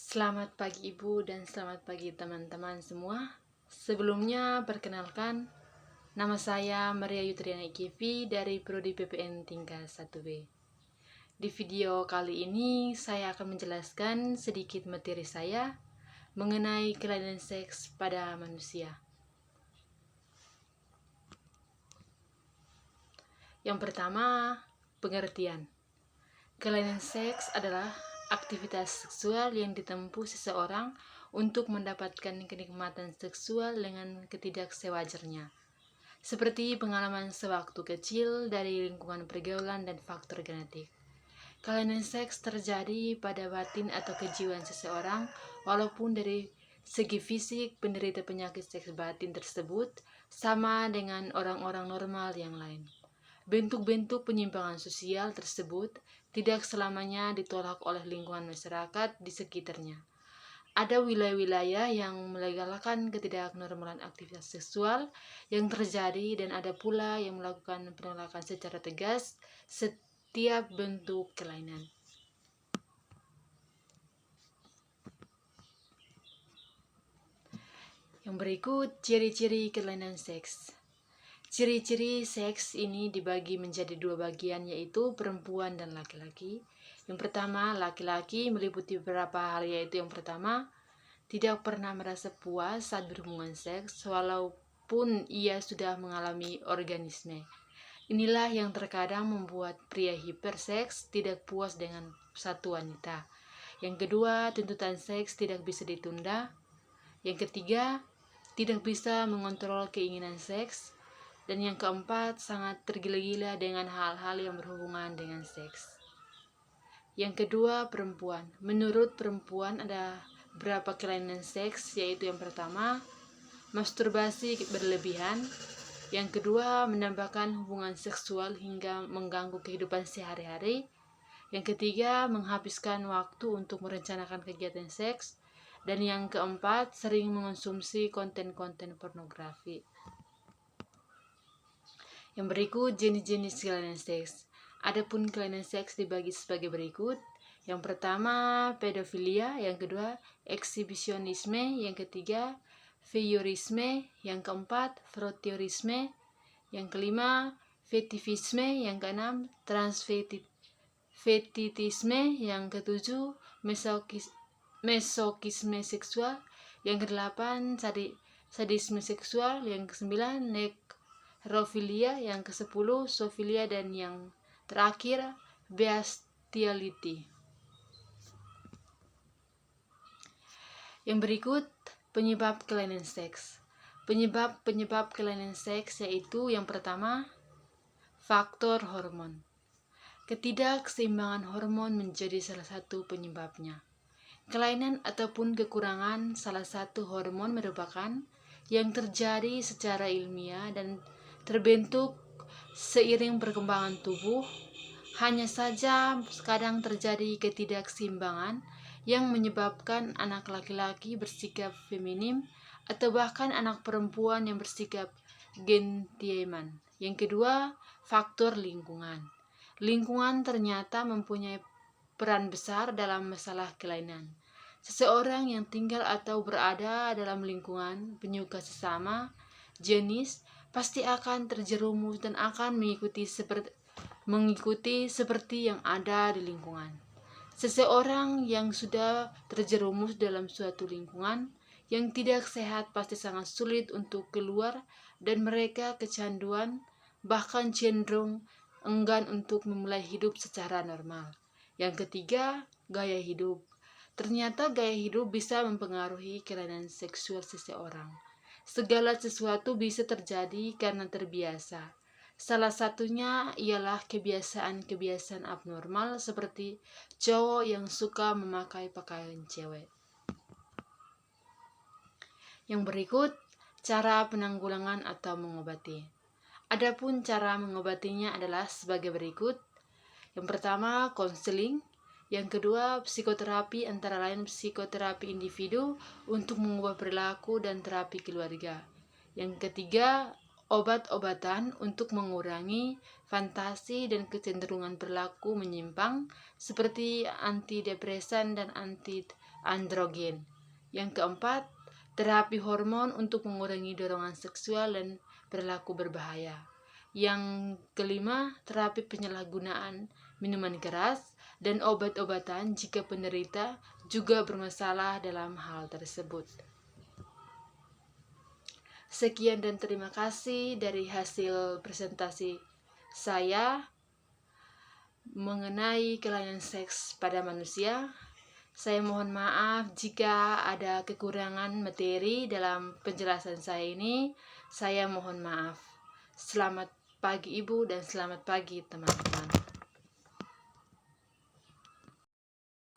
Selamat pagi Ibu dan selamat pagi teman-teman semua. Sebelumnya perkenalkan, nama saya Maria Yutriana Ikivi dari Prodi PPN tingkat 1B. Di video kali ini saya akan menjelaskan sedikit materi saya mengenai kelainan seks pada manusia. Yang pertama, pengertian. Kelainan seks adalah aktivitas seksual yang ditempuh seseorang untuk mendapatkan kenikmatan seksual dengan ketidaksewajarnya, seperti pengalaman sewaktu kecil dari lingkungan pergaulan dan faktor genetik. Kelainan seks terjadi pada batin atau kejiwaan seseorang, walaupun dari segi fisik penderita penyakit seks batin tersebut sama dengan orang-orang normal yang lain. Bentuk-bentuk penyimpangan sosial tersebut tidak selamanya ditolak oleh lingkungan masyarakat di sekitarnya. Ada wilayah-wilayah yang melegalkan ketidaknormalan aktivitas seksual yang terjadi dan ada pula yang melakukan penolakan secara tegas setiap bentuk kelainan. Yang berikut ciri-ciri kelainan seks. Ciri-ciri seks ini dibagi menjadi dua bagian, yaitu perempuan dan laki-laki. Yang pertama, laki-laki meliputi beberapa hal, yaitu yang pertama, tidak pernah merasa puas saat berhubungan seks walaupun ia sudah mengalami orgasme. Inilah yang terkadang membuat pria hiperseks tidak puas dengan satu wanita. Yang kedua, tuntutan seks tidak bisa ditunda. Yang ketiga, tidak bisa mengontrol keinginan seks. Dan yang keempat, sangat tergila-gila dengan hal-hal yang berhubungan dengan seks. Yang kedua, perempuan. Menurut perempuan ada beberapa kelainan seks, yaitu yang pertama, masturbasi berlebihan. Yang kedua, menambahkan hubungan seksual hingga mengganggu kehidupan sehari-hari. Yang ketiga, menghabiskan waktu untuk merencanakan kegiatan seks. Dan yang keempat, sering mengonsumsi konten-konten pornografi. Yang berikut jenis-jenis kelainan seks. Adapun kelainan seks dibagi sebagai berikut. Yang pertama, pedofilia. Yang kedua, eksibisionisme. Yang ketiga, voyeurisme. Yang keempat, froteurisme. Yang kelima, fetishisme. Yang keenam, transvestitisme. Yang ketujuh, mesokisme seksual. Yang kedelapan, sadisme seksual. Yang kesembilan, necrophilia. Yang ke-10 zoofilia, dan yang terakhir bestiality. Yang berikut penyebab kelainan seks. Penyebab kelainan seks yaitu yang pertama, faktor hormon. Ketidakseimbangan hormon menjadi salah satu penyebabnya. Kelainan ataupun kekurangan salah satu hormon merupakan yang terjadi secara ilmiah dan terbentuk seiring perkembangan tubuh. Hanya saja kadang terjadi ketidakseimbangan yang menyebabkan anak laki-laki bersikap feminim atau bahkan anak perempuan yang bersikap gentieman. Yang kedua, faktor lingkungan. Lingkungan ternyata mempunyai peran besar dalam masalah kelainan. Seseorang yang tinggal atau berada dalam lingkungan penyuka sesama jenis pasti akan terjerumus dan akan mengikuti seperti yang ada di lingkungan. Seseorang yang sudah terjerumus dalam suatu lingkungan yang tidak sehat pasti sangat sulit untuk keluar dan mereka kecanduan, bahkan cenderung enggan untuk memulai hidup secara normal. Yang ketiga, gaya hidup. Ternyata gaya hidup bisa mempengaruhi kelainan seksual seseorang. Segala sesuatu bisa terjadi karena terbiasa. Salah satunya ialah kebiasaan-kebiasaan abnormal seperti cowok yang suka memakai pakaian cewek. Yang berikut, cara penanggulangan atau mengobati. Adapun cara mengobatinya adalah sebagai berikut. Yang pertama, konseling. Yang kedua, psikoterapi, antara lain psikoterapi individu untuk mengubah perilaku dan terapi keluarga. Yang ketiga, obat-obatan untuk mengurangi fantasi dan kecenderungan perilaku menyimpang seperti antidepresan dan androgen. Yang keempat, terapi hormon untuk mengurangi dorongan seksual dan perilaku berbahaya. Yang kelima, terapi penyalahgunaan minuman keras dan obat-obatan jika penderita juga bermasalah dalam hal tersebut. Sekian dan terima kasih dari hasil presentasi saya mengenai kelainan seks pada manusia. Saya mohon maaf jika ada kekurangan materi dalam penjelasan saya ini. Saya mohon maaf. Selamat pagi Ibu dan selamat pagi teman-teman.